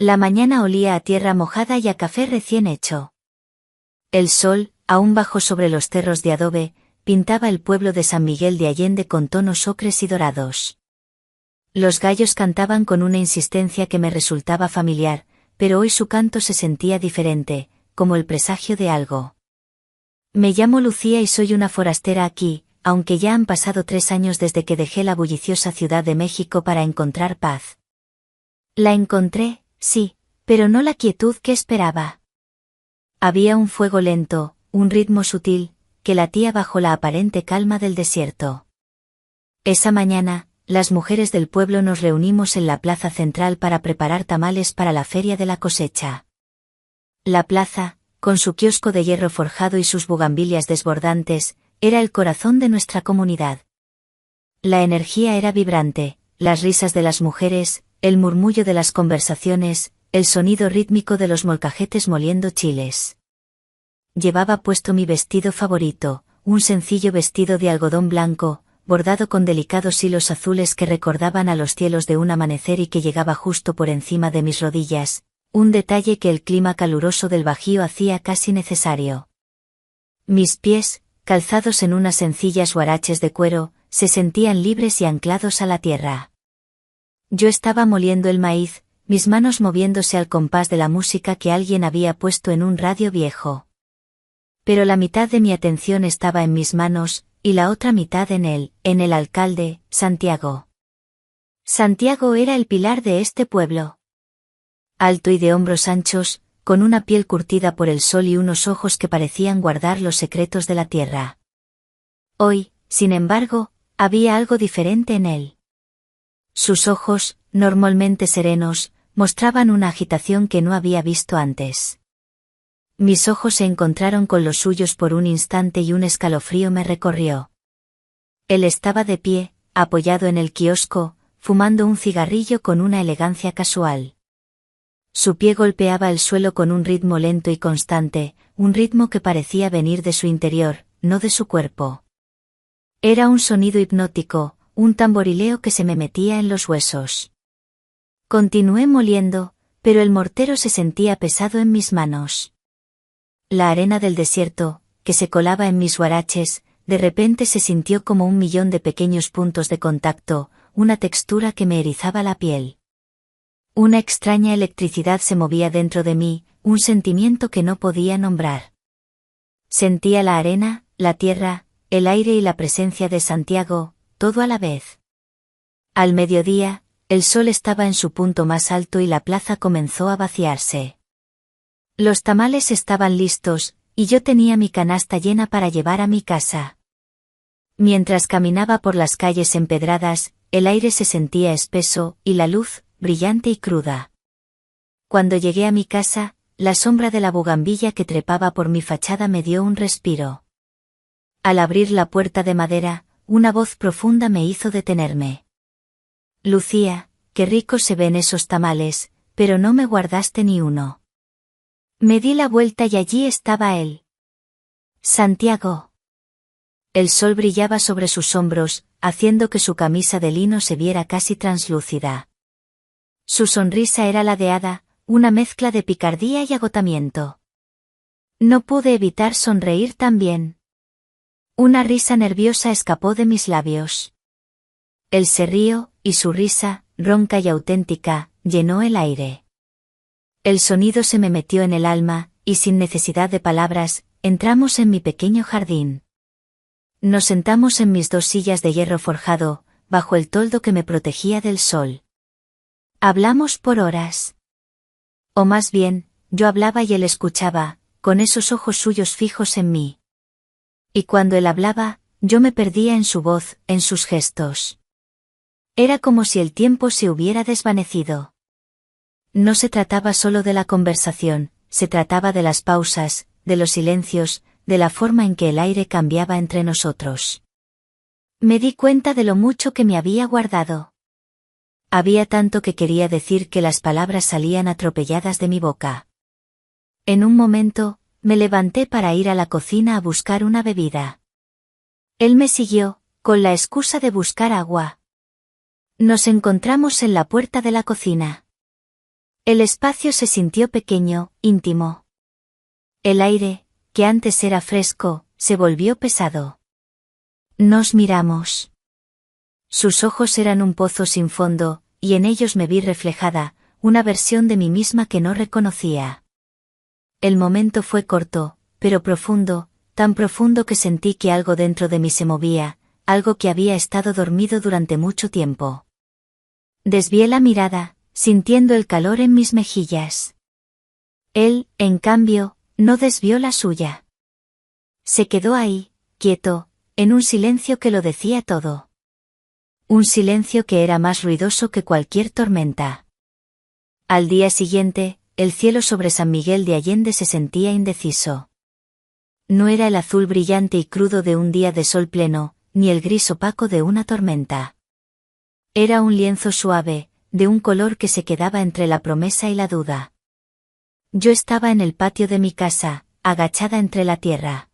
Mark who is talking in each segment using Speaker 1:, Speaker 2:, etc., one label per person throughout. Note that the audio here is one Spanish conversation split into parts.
Speaker 1: La mañana olía a tierra mojada y a café recién hecho. El sol, aún bajo sobre los cerros de adobe, pintaba el pueblo de San Miguel de Allende con tonos ocres y dorados. Los gallos cantaban con una insistencia que me resultaba familiar, pero hoy su canto se sentía diferente, como el presagio de algo. Me llamo Lucía y soy una forastera aquí, aunque ya han pasado 3 años desde que dejé la bulliciosa Ciudad de México para encontrar paz. La encontré, sí, pero no la quietud que esperaba. Había un fuego lento, un ritmo sutil, que latía bajo la aparente calma del desierto. Esa mañana, las mujeres del pueblo nos reunimos en la plaza central para preparar tamales para la feria de la cosecha. La plaza, con su kiosco de hierro forjado y sus bugambilias desbordantes, era el corazón de nuestra comunidad. La energía era vibrante, las risas de las mujeres, el murmullo de las conversaciones, el sonido rítmico de los molcajetes moliendo chiles. Llevaba puesto mi vestido favorito, un sencillo vestido de algodón blanco, bordado con delicados hilos azules que recordaban a los cielos de un amanecer y que llegaba justo por encima de mis rodillas, un detalle que el clima caluroso del Bajío hacía casi necesario. Mis pies, calzados en unas sencillas huaraches de cuero, se sentían libres y anclados a la tierra. Yo estaba moliendo el maíz, mis manos moviéndose al compás de la música que alguien había puesto en un radio viejo. Pero la mitad de mi atención estaba en mis manos, y la otra mitad en el alcalde, Santiago. Santiago era el pilar de este pueblo. Alto y de hombros anchos, con una piel curtida por el sol y unos ojos que parecían guardar los secretos de la tierra. Hoy, sin embargo, había algo diferente en él. Sus ojos, normalmente serenos, mostraban una agitación que no había visto antes. Mis ojos se encontraron con los suyos por un instante y un escalofrío me recorrió. Él estaba de pie, apoyado en el kiosco, fumando un cigarrillo con una elegancia casual. Su pie golpeaba el suelo con un ritmo lento y constante, un ritmo que parecía venir de su interior, no de su cuerpo. Era un sonido hipnótico, un tamborileo que se me metía en los huesos. Continué moliendo, pero el mortero se sentía pesado en mis manos. La arena del desierto, que se colaba en mis huaraches, de repente se sintió como 1.000.000 de pequeños puntos de contacto, una textura que me erizaba la piel. Una extraña electricidad se movía dentro de mí, un sentimiento que no podía nombrar. Sentía la arena, la tierra, el aire y la presencia de Santiago, todo a la vez. Al mediodía, el sol estaba en su punto más alto y la plaza comenzó a vaciarse. Los tamales estaban listos, y yo tenía mi canasta llena para llevar a mi casa. Mientras caminaba por las calles empedradas, el aire se sentía espeso, y la luz, brillante y cruda. Cuando llegué a mi casa, la sombra de la bugambilla que trepaba por mi fachada me dio un respiro. Al abrir la puerta de madera, una voz profunda me hizo detenerme. Lucía, qué ricos se ven esos tamales, pero no me guardaste ni uno. Me di la vuelta y allí estaba él. Santiago. El sol brillaba sobre sus hombros, haciendo que su camisa de lino se viera casi translúcida. Su sonrisa era ladeada, una mezcla de picardía y agotamiento. No pude evitar sonreír también. Una risa nerviosa escapó de mis labios. Él se rió, y su risa, ronca y auténtica, llenó el aire. El sonido se me metió en el alma, y sin necesidad de palabras, entramos en mi pequeño jardín. Nos sentamos en mis 2 sillas de hierro forjado, bajo el toldo que me protegía del sol. Hablamos por horas. O más bien, yo hablaba y él escuchaba, con esos ojos suyos fijos en mí. Y cuando él hablaba, yo me perdía en su voz, en sus gestos. Era como si el tiempo se hubiera desvanecido. No se trataba solo de la conversación, se trataba de las pausas, de los silencios, de la forma en que el aire cambiaba entre nosotros. Me di cuenta de lo mucho que me había guardado. Había tanto que quería decir que las palabras salían atropelladas de mi boca. En un momento, me levanté para ir a la cocina a buscar una bebida. Él me siguió, con la excusa de buscar agua. Nos encontramos en la puerta de la cocina. El espacio se sintió pequeño, íntimo. El aire, que antes era fresco, se volvió pesado. Nos miramos. Sus ojos eran un pozo sin fondo, y en ellos me vi reflejada, una versión de mí misma que no reconocía. El momento fue corto, pero profundo, tan profundo que sentí que algo dentro de mí se movía, algo que había estado dormido durante mucho tiempo. Desvié la mirada, sintiendo el calor en mis mejillas. Él, en cambio, no desvió la suya. Se quedó ahí, quieto, en un silencio que lo decía todo. Un silencio que era más ruidoso que cualquier tormenta. Al día siguiente, el cielo sobre San Miguel de Allende se sentía indeciso. No era el azul brillante y crudo de un día de sol pleno, ni el gris opaco de una tormenta. Era un lienzo suave, de un color que se quedaba entre la promesa y la duda. Yo estaba en el patio de mi casa, agachada entre la tierra.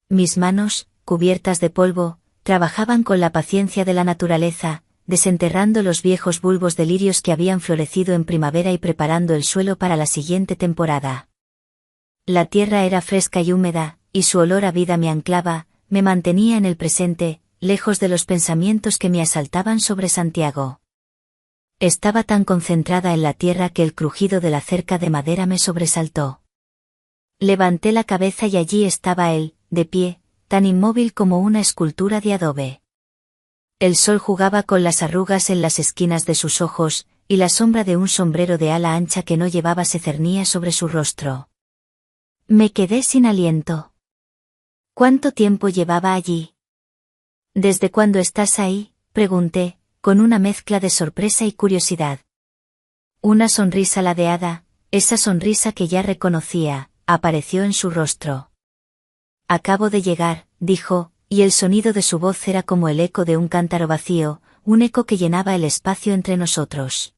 Speaker 1: Mis manos, cubiertas de polvo, trabajaban con la paciencia de la naturaleza, desenterrando los viejos bulbos de lirios que habían florecido en primavera y preparando el suelo para la siguiente temporada. La tierra era fresca y húmeda, y su olor a vida me anclaba, me mantenía en el presente, lejos de los pensamientos que me asaltaban sobre Santiago. Estaba tan concentrada en la tierra que el crujido de la cerca de madera me sobresaltó. Levanté la cabeza y allí estaba él, de pie, tan inmóvil como una escultura de adobe. El sol jugaba con las arrugas en las esquinas de sus ojos, y la sombra de un sombrero de ala ancha que no llevaba se cernía sobre su rostro. Me quedé sin aliento. ¿Cuánto tiempo llevaba allí? ¿Desde cuándo estás ahí?, pregunté, con una mezcla de sorpresa y curiosidad. Una sonrisa ladeada, esa sonrisa que ya reconocía, apareció en su rostro. Acabo de llegar, dijo, y el sonido de su voz era como el eco de un cántaro vacío, un eco que llenaba el espacio entre nosotros.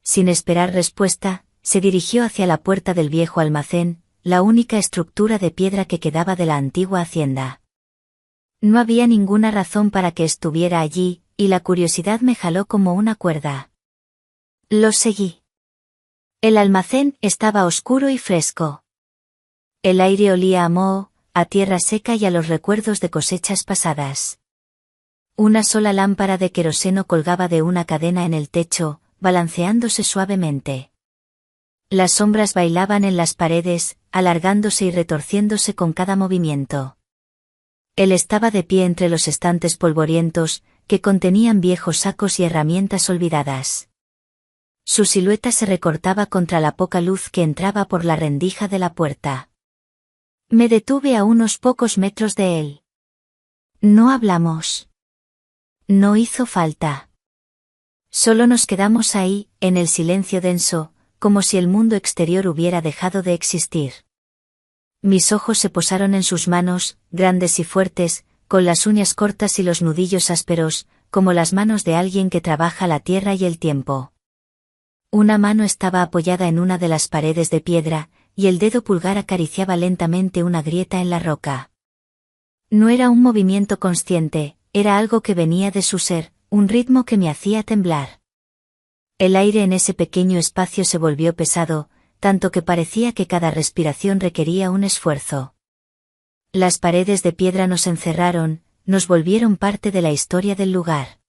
Speaker 1: Sin esperar respuesta, se dirigió hacia la puerta del viejo almacén, la única estructura de piedra que quedaba de la antigua hacienda. No había ninguna razón para que estuviera allí, y la curiosidad me jaló como una cuerda. Lo seguí. El almacén estaba oscuro y fresco. El aire olía a moho, a tierra seca y a los recuerdos de cosechas pasadas. Una sola lámpara de queroseno colgaba de una cadena en el techo, balanceándose suavemente. Las sombras bailaban en las paredes, alargándose y retorciéndose con cada movimiento. Él estaba de pie entre los estantes polvorientos, que contenían viejos sacos y herramientas olvidadas. Su silueta se recortaba contra la poca luz que entraba por la rendija de la puerta. Me detuve a unos pocos metros de él. No hablamos. No hizo falta. Solo nos quedamos ahí, en el silencio denso, como si el mundo exterior hubiera dejado de existir. Mis ojos se posaron en sus manos, grandes y fuertes, con las uñas cortas y los nudillos ásperos, como las manos de alguien que trabaja la tierra y el tiempo. Una mano estaba apoyada en una de las paredes de piedra, y el dedo pulgar acariciaba lentamente una grieta en la roca. No era un movimiento consciente, era algo que venía de su ser, un ritmo que me hacía temblar. El aire en ese pequeño espacio se volvió pesado, tanto que parecía que cada respiración requería un esfuerzo. Las paredes de piedra nos encerraron, nos volvieron parte de la historia del lugar.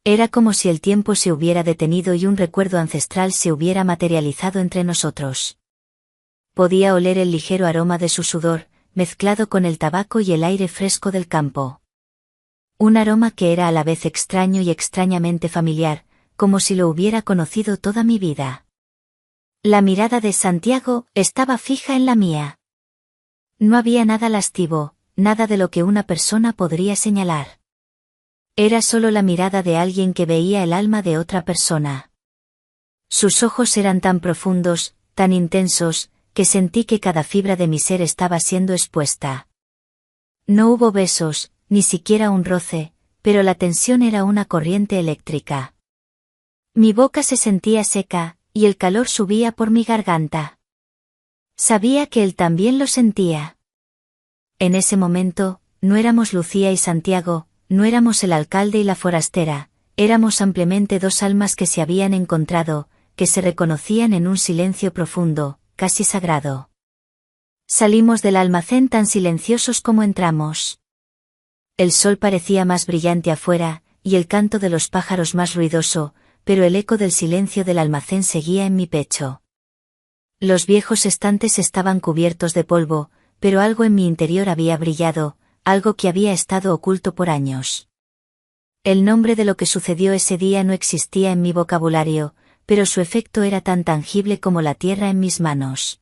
Speaker 1: Era como si el tiempo se hubiera detenido y un recuerdo ancestral se hubiera materializado entre nosotros. Podía oler el ligero aroma de su sudor, mezclado con el tabaco y el aire fresco del campo. Un aroma que era a la vez extraño y extrañamente familiar, como si lo hubiera conocido toda mi vida. La mirada de Santiago estaba fija en la mía. No había nada lascivo, nada de lo que una persona podría señalar. Era solo la mirada de alguien que veía el alma de otra persona. Sus ojos eran tan profundos, tan intensos, que sentí que cada fibra de mi ser estaba siendo expuesta. No hubo besos, ni siquiera un roce, pero la tensión era una corriente eléctrica. Mi boca se sentía seca, y el calor subía por mi garganta. Sabía que él también lo sentía. En ese momento, no éramos Lucía y Santiago, no éramos el alcalde y la forastera, éramos ampliamente dos almas que se habían encontrado, que se reconocían en un silencio profundo, casi sagrado. Salimos del almacén tan silenciosos como entramos. El sol parecía más brillante afuera, y el canto de los pájaros más ruidoso, pero el eco del silencio del almacén seguía en mi pecho. Los viejos estantes estaban cubiertos de polvo, pero algo en mi interior había brillado, algo que había estado oculto por años. El nombre de lo que sucedió ese día no existía en mi vocabulario, pero su efecto era tan tangible como la tierra en mis manos.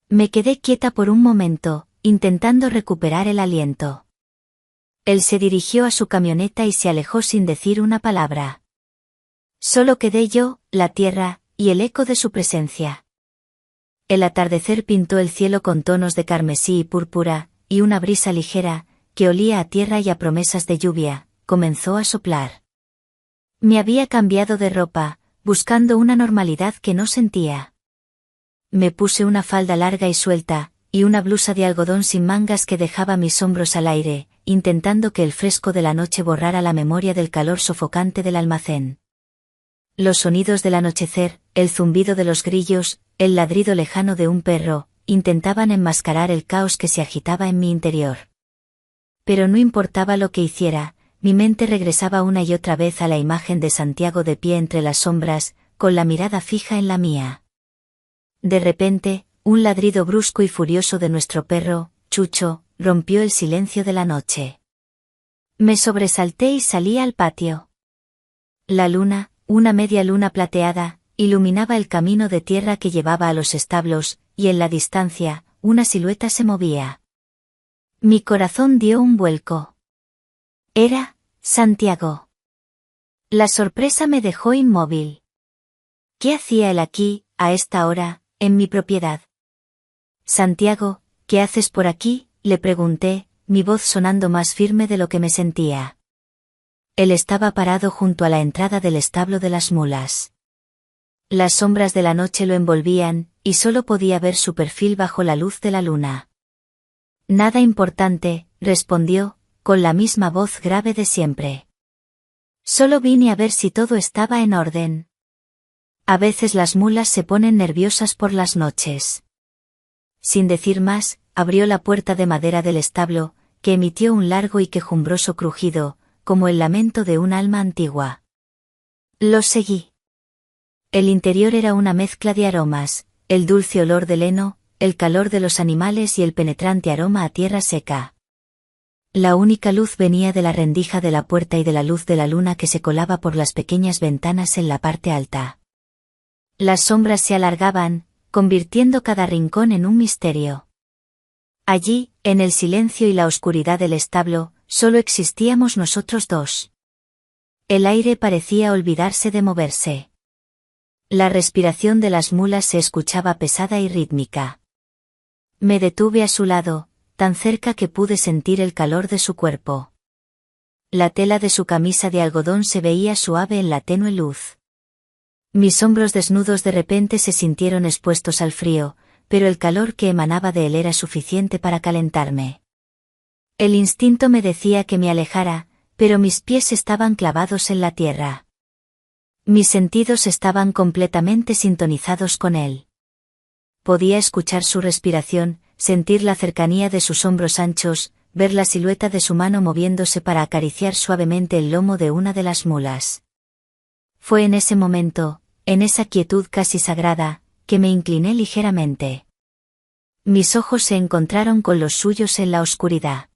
Speaker 1: Me quedé quieta por un momento, intentando recuperar el aliento. Él se dirigió a su camioneta y se alejó sin decir una palabra. Solo quedé yo, la tierra, y el eco de su presencia. El atardecer pintó el cielo con tonos de carmesí y púrpura, y una brisa ligera, que olía a tierra y a promesas de lluvia, comenzó a soplar. Me había cambiado de ropa, buscando una normalidad que no sentía. Me puse una falda larga y suelta, y una blusa de algodón sin mangas que dejaba mis hombros al aire, intentando que el fresco de la noche borrara la memoria del calor sofocante del almacén. Los sonidos del anochecer, el zumbido de los grillos, el ladrido lejano de un perro, intentaban enmascarar el caos que se agitaba en mi interior. Pero no importaba lo que hiciera, mi mente regresaba una y otra vez a la imagen de Santiago de pie entre las sombras, con la mirada fija en la mía. De repente, un ladrido brusco y furioso de nuestro perro, Chucho, rompió el silencio de la noche. Me sobresalté y salí al patio. La luna, una media luna plateada, iluminaba el camino de tierra que llevaba a los establos, y en la distancia, una silueta se movía. Mi corazón dio un vuelco. Era Santiago. La sorpresa me dejó inmóvil. ¿Qué hacía él aquí, a esta hora, en mi propiedad? Santiago, ¿qué haces por aquí?, le pregunté, mi voz sonando más firme de lo que me sentía. Él estaba parado junto a la entrada del establo de las mulas. Las sombras de la noche lo envolvían, y solo podía ver su perfil bajo la luz de la luna. Nada importante, respondió, con la misma voz grave de siempre. Solo vine a ver si todo estaba en orden. A veces las mulas se ponen nerviosas por las noches. Sin decir más, abrió la puerta de madera del establo, que emitió un largo y quejumbroso crujido, como el lamento de un alma antigua. Lo seguí. El interior era una mezcla de aromas, el dulce olor del heno, el calor de los animales y el penetrante aroma a tierra seca. La única luz venía de la rendija de la puerta y de la luz de la luna que se colaba por las pequeñas ventanas en la parte alta. Las sombras se alargaban, convirtiendo cada rincón en un misterio. Allí, en el silencio y la oscuridad del establo, solo existíamos nosotros dos. El aire parecía olvidarse de moverse. La respiración de las mulas se escuchaba pesada y rítmica. Me detuve a su lado, tan cerca que pude sentir el calor de su cuerpo. La tela de su camisa de algodón se veía suave en la tenue luz. Mis hombros desnudos de repente se sintieron expuestos al frío, pero el calor que emanaba de él era suficiente para calentarme. El instinto me decía que me alejara, pero mis pies estaban clavados en la tierra. Mis sentidos estaban completamente sintonizados con él. Podía escuchar su respiración, sentir la cercanía de sus hombros anchos, ver la silueta de su mano moviéndose para acariciar suavemente el lomo de una de las mulas. Fue en ese momento, en esa quietud casi sagrada, que me incliné ligeramente. Mis ojos se encontraron con los suyos en la oscuridad.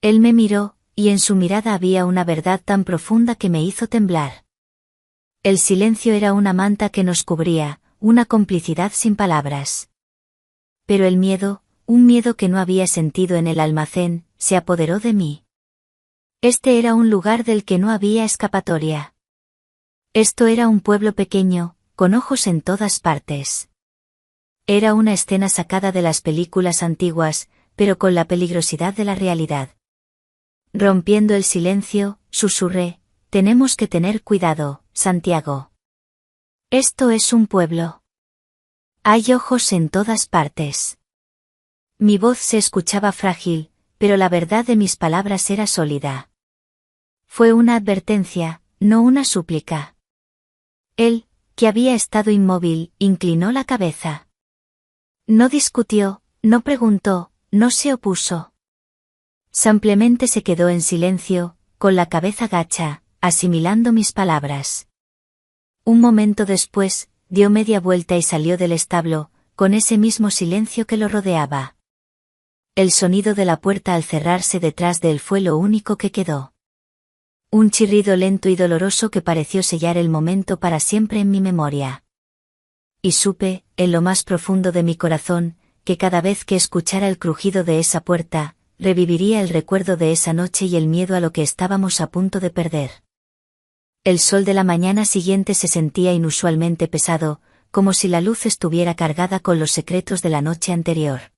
Speaker 1: Él me miró, y en su mirada había una verdad tan profunda que me hizo temblar. El silencio era una manta que nos cubría, una complicidad sin palabras. Pero el miedo, un miedo que no había sentido en el almacén, se apoderó de mí. Este era un lugar del que no había escapatoria. Esto era un pueblo pequeño, con ojos en todas partes. Era una escena sacada de las películas antiguas, pero con la peligrosidad de la realidad. Rompiendo el silencio, susurré, tenemos que tener cuidado, Santiago. Esto es un pueblo. Hay ojos en todas partes. Mi voz se escuchaba frágil, pero la verdad de mis palabras era sólida. Fue una advertencia, no una súplica. Él, que había estado inmóvil, inclinó la cabeza. No discutió, no preguntó, no se opuso. Simplemente se quedó en silencio, con la cabeza gacha, asimilando mis palabras. Un momento después, dio media vuelta y salió del establo, con ese mismo silencio que lo rodeaba. El sonido de la puerta al cerrarse detrás de él fue lo único que quedó. Un chirrido lento y doloroso que pareció sellar el momento para siempre en mi memoria. Y supe, en lo más profundo de mi corazón, que cada vez que escuchara el crujido de esa puerta, reviviría el recuerdo de esa noche y el miedo a lo que estábamos a punto de perder. El sol de la mañana siguiente se sentía inusualmente pesado, como si la luz estuviera cargada con los secretos de la noche anterior.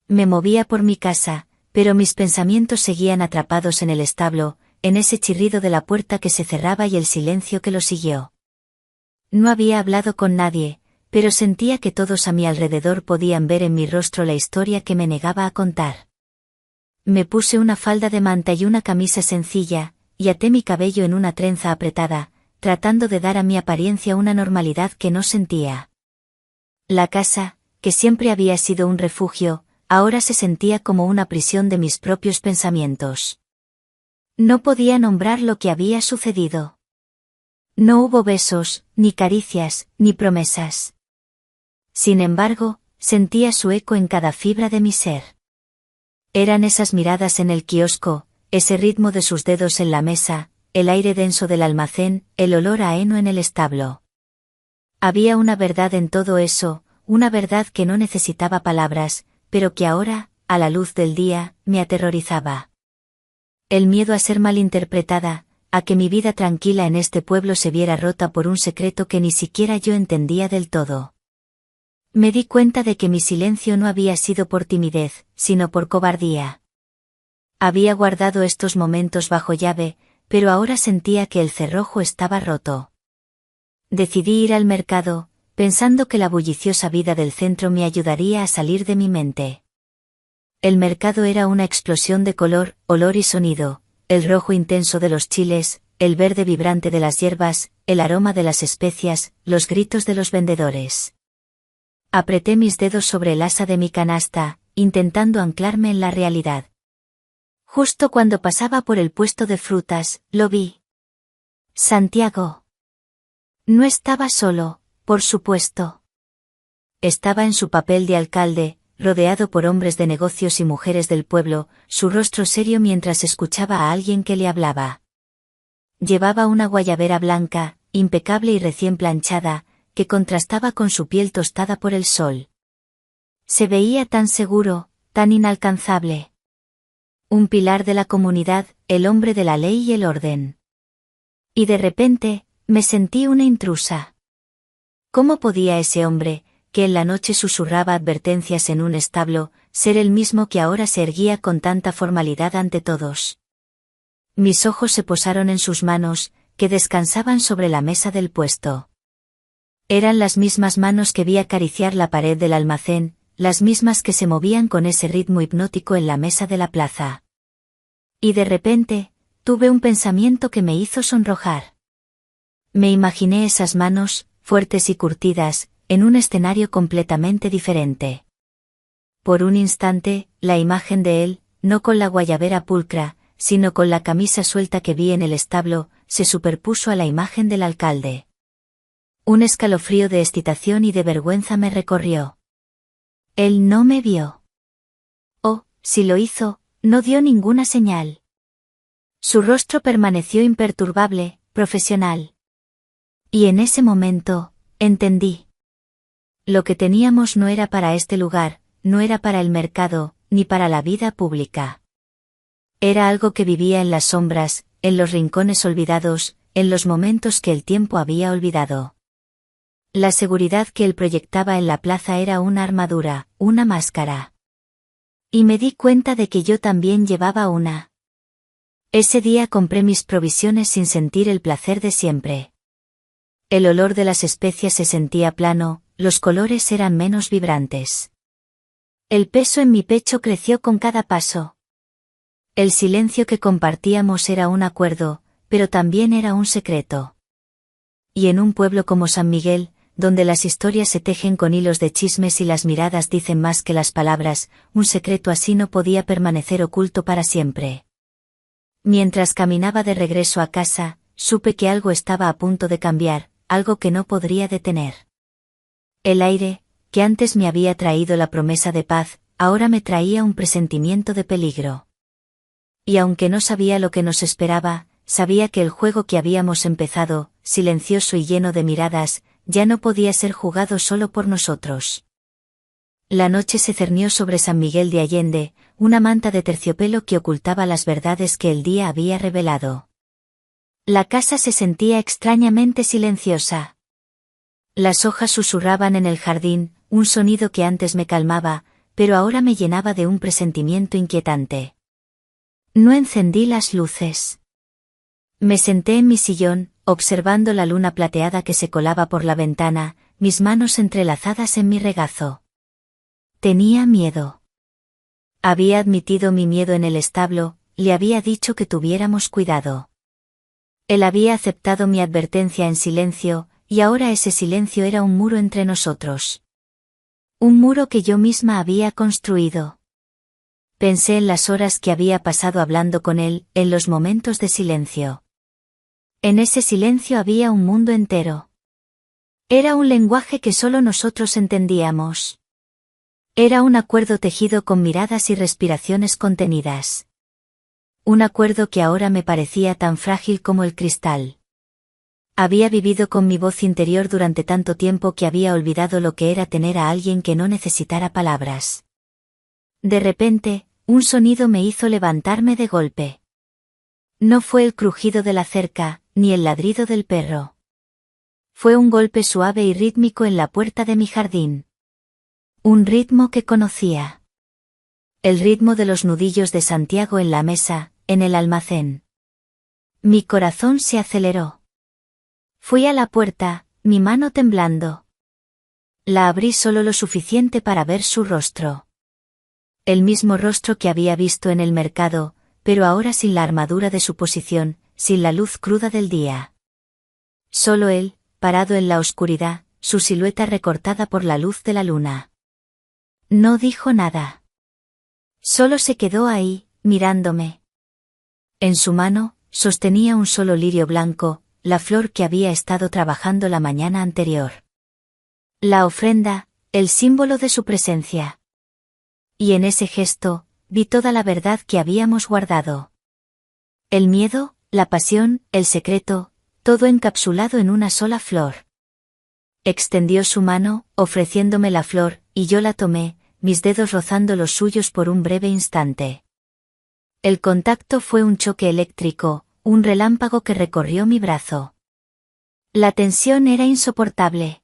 Speaker 1: Me movía por mi casa, pero mis pensamientos seguían atrapados en el establo, en ese chirrido de la puerta que se cerraba y el silencio que lo siguió. No había hablado con nadie, pero sentía que todos a mi alrededor podían ver en mi rostro la historia que me negaba a contar. Me puse una falda de manta y una camisa sencilla, y até mi cabello en una trenza apretada, tratando de dar a mi apariencia una normalidad que no sentía. La casa, que siempre había sido un refugio, ahora se sentía como una prisión de mis propios pensamientos. No podía nombrar lo que había sucedido. No hubo besos, ni caricias, ni promesas. Sin embargo, sentía su eco en cada fibra de mi ser. Eran esas miradas en el kiosco, ese ritmo de sus dedos en la mesa, el aire denso del almacén, el olor a heno en el establo. Había una verdad en todo eso, una verdad que no necesitaba palabras, pero que ahora, a la luz del día, me aterrorizaba. El miedo a ser malinterpretada, a que mi vida tranquila en este pueblo se viera rota por un secreto que ni siquiera yo entendía del todo. Me di cuenta de que mi silencio no había sido por timidez, sino por cobardía. Había guardado estos momentos bajo llave, pero ahora sentía que el cerrojo estaba roto. Decidí ir al mercado, pensando que la bulliciosa vida del centro me ayudaría a salir de mi mente. El mercado era una explosión de color, olor y sonido, el rojo intenso de los chiles, el verde vibrante de las hierbas, el aroma de las especias, los gritos de los vendedores. Apreté mis dedos sobre el asa de mi canasta, intentando anclarme en la realidad. Justo cuando pasaba por el puesto de frutas, lo vi. Santiago. No estaba solo, por supuesto. Estaba en su papel de alcalde, rodeado por hombres de negocios y mujeres del pueblo, su rostro serio mientras escuchaba a alguien que le hablaba. Llevaba una guayabera blanca, impecable y recién planchada, que contrastaba con su piel tostada por el sol. Se veía tan seguro, tan inalcanzable. Un pilar de la comunidad, el hombre de la ley y el orden. Y de repente, me sentí una intrusa. ¿Cómo podía ese hombre, que en la noche susurraba advertencias en un establo, ser el mismo que ahora se erguía con tanta formalidad ante todos? Mis ojos se posaron en sus manos, que descansaban sobre la mesa del puesto. Eran las mismas manos que vi acariciar la pared del almacén, las mismas que se movían con ese ritmo hipnótico en la mesa de la plaza. Y de repente, tuve un pensamiento que me hizo sonrojar. Me imaginé esas manos, fuertes y curtidas, en un escenario completamente diferente. Por un instante, la imagen de él, no con la guayabera pulcra, sino con la camisa suelta que vi en el establo, se superpuso a la imagen del alcalde. Un escalofrío de excitación y de vergüenza me recorrió. Él no me vio. O, si lo hizo, no dio ninguna señal. Su rostro permaneció imperturbable, profesional. Y en ese momento, entendí. Lo que teníamos no era para este lugar, no era para el mercado, ni para la vida pública. Era algo que vivía en las sombras, en los rincones olvidados, en los momentos que el tiempo había olvidado. La seguridad que él proyectaba en la plaza era una armadura, una máscara. Y me di cuenta de que yo también llevaba una. Ese día compré mis provisiones sin sentir el placer de siempre. El olor de las especias se sentía plano, los colores eran menos vibrantes. El peso en mi pecho creció con cada paso. El silencio que compartíamos era un acuerdo, pero también era un secreto. Y en un pueblo como San Miguel, donde las historias se tejen con hilos de chismes y las miradas dicen más que las palabras, un secreto así no podía permanecer oculto para siempre. Mientras caminaba de regreso a casa, supe que algo estaba a punto de cambiar, algo que no podría detener. El aire, que antes me había traído la promesa de paz, ahora me traía un presentimiento de peligro. Y aunque no sabía lo que nos esperaba, sabía que el juego que habíamos empezado, silencioso y lleno de miradas, ya no podía ser jugado solo por nosotros. La noche se cernió sobre San Miguel de Allende, una manta de terciopelo que ocultaba las verdades que el día había revelado. La casa se sentía extrañamente silenciosa. Las hojas susurraban en el jardín, un sonido que antes me calmaba, pero ahora me llenaba de un presentimiento inquietante. No encendí las luces. Me senté en mi sillón, observando la luna plateada que se colaba por la ventana, mis manos entrelazadas en mi regazo. Tenía miedo. Había admitido mi miedo en el establo, le había dicho que tuviéramos cuidado. Él había aceptado mi advertencia en silencio, y ahora ese silencio era un muro entre nosotros. Un muro que yo misma había construido. Pensé en las horas que había pasado hablando con él, en los momentos de silencio. En ese silencio había un mundo entero. Era un lenguaje que solo nosotros entendíamos. Era un acuerdo tejido con miradas y respiraciones contenidas. Un acuerdo que ahora me parecía tan frágil como el cristal. Había vivido con mi voz interior durante tanto tiempo que había olvidado lo que era tener a alguien que no necesitara palabras. De repente, un sonido me hizo levantarme de golpe. No fue el crujido de la cerca, ni el ladrido del perro. Fue un golpe suave y rítmico en la puerta de mi jardín. Un ritmo que conocía. El ritmo de los nudillos de Santiago en la mesa, en el almacén. Mi corazón se aceleró. Fui a la puerta, mi mano temblando. La abrí solo lo suficiente para ver su rostro. El mismo rostro que había visto en el mercado, pero ahora sin la armadura de su posición, sin la luz cruda del día. Solo él, parado en la oscuridad, su silueta recortada por la luz de la luna. No dijo nada. Solo se quedó ahí, mirándome. En su mano, sostenía un solo lirio blanco, la flor que había estado trabajando la mañana anterior. La ofrenda, el símbolo de su presencia. Y en ese gesto, vi toda la verdad que habíamos guardado. El miedo, la pasión, el secreto, todo encapsulado en una sola flor. Extendió su mano, ofreciéndome la flor, y yo la tomé, mis dedos rozando los suyos por un breve instante. El contacto fue un choque eléctrico, un relámpago que recorrió mi brazo. La tensión era insoportable.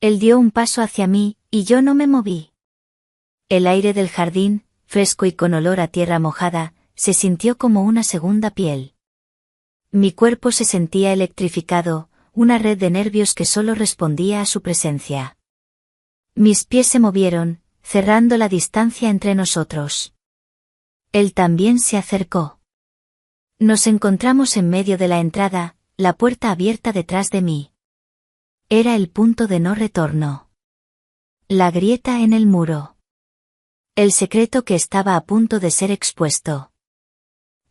Speaker 1: Él dio un paso hacia mí, y yo no me moví. El aire del jardín, fresco y con olor a tierra mojada, se sintió como una segunda piel. Mi cuerpo se sentía electrificado, una red de nervios que solo respondía a su presencia. Mis pies se movieron, cerrando la distancia entre nosotros. Él también se acercó. Nos encontramos en medio de la entrada, la puerta abierta detrás de mí. Era el punto de no retorno. La grieta en el muro. El secreto que estaba a punto de ser expuesto.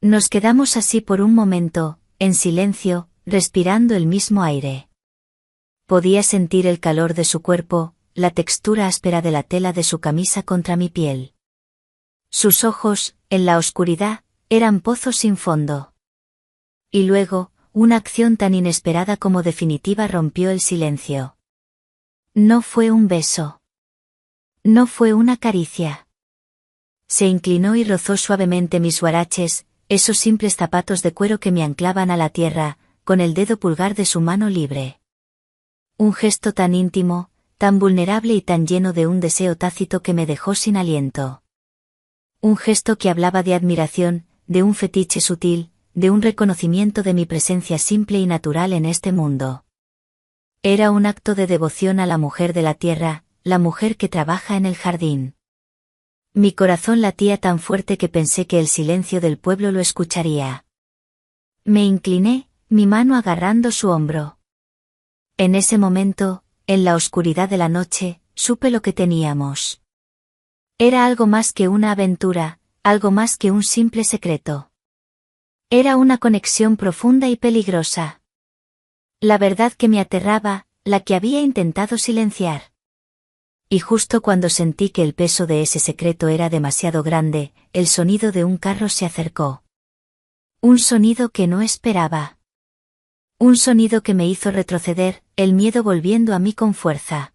Speaker 1: Nos quedamos así por un momento, en silencio, respirando el mismo aire. Podía sentir el calor de su cuerpo, la textura áspera de la tela de su camisa contra mi piel. Sus ojos, en la oscuridad, eran pozos sin fondo. Y luego, una acción tan inesperada como definitiva rompió el silencio. No fue un beso. No fue una caricia. Se inclinó y rozó suavemente mis huaraches, esos simples zapatos de cuero que me anclaban a la tierra, con el dedo pulgar de su mano libre. Un gesto tan íntimo, tan vulnerable y tan lleno de un deseo tácito que me dejó sin aliento. Un gesto que hablaba de admiración, de un fetiche sutil, de un reconocimiento de mi presencia simple y natural en este mundo. Era un acto de devoción a la mujer de la tierra, la mujer que trabaja en el jardín. Mi corazón latía tan fuerte que pensé que el silencio del pueblo lo escucharía. Me incliné, mi mano agarrando su hombro. En ese momento, en la oscuridad de la noche, supe lo que teníamos. Era algo más que una aventura, algo más que un simple secreto. Era una conexión profunda y peligrosa. La verdad que me aterraba, la que había intentado silenciar. Y justo cuando sentí que el peso de ese secreto era demasiado grande, el sonido de un carro se acercó. Un sonido que no esperaba. Un sonido que me hizo retroceder, el miedo volviendo a mí con fuerza.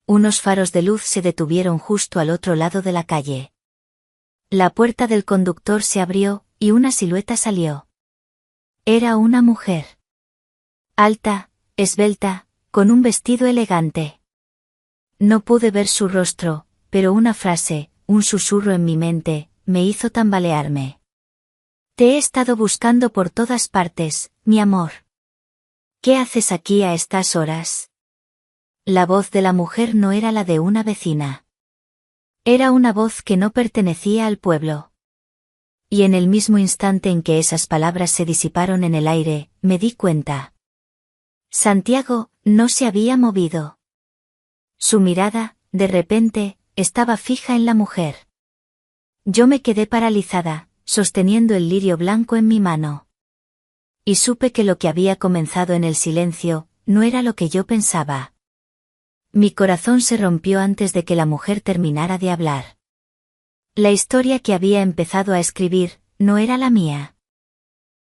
Speaker 1: Unos faros de luz se detuvieron justo al otro lado de la calle. La puerta del conductor se abrió, y una silueta salió. Era una mujer. Alta, esbelta, con un vestido elegante. No pude ver su rostro, pero una frase, un susurro en mi mente, me hizo tambalearme. Te he estado buscando por todas partes, mi amor. ¿Qué haces aquí a estas horas? La voz de la mujer no era la de una vecina. Era una voz que no pertenecía al pueblo. Y en el mismo instante en que esas palabras se disiparon en el aire, me di cuenta. Santiago no se había movido. Su mirada, de repente, estaba fija en la mujer. Yo me quedé paralizada, sosteniendo el lirio blanco en mi mano. Y supe que lo que había comenzado en el silencio, no era lo que yo pensaba. Mi corazón se rompió antes de que la mujer terminara de hablar. La historia que había empezado a escribir, no era la mía.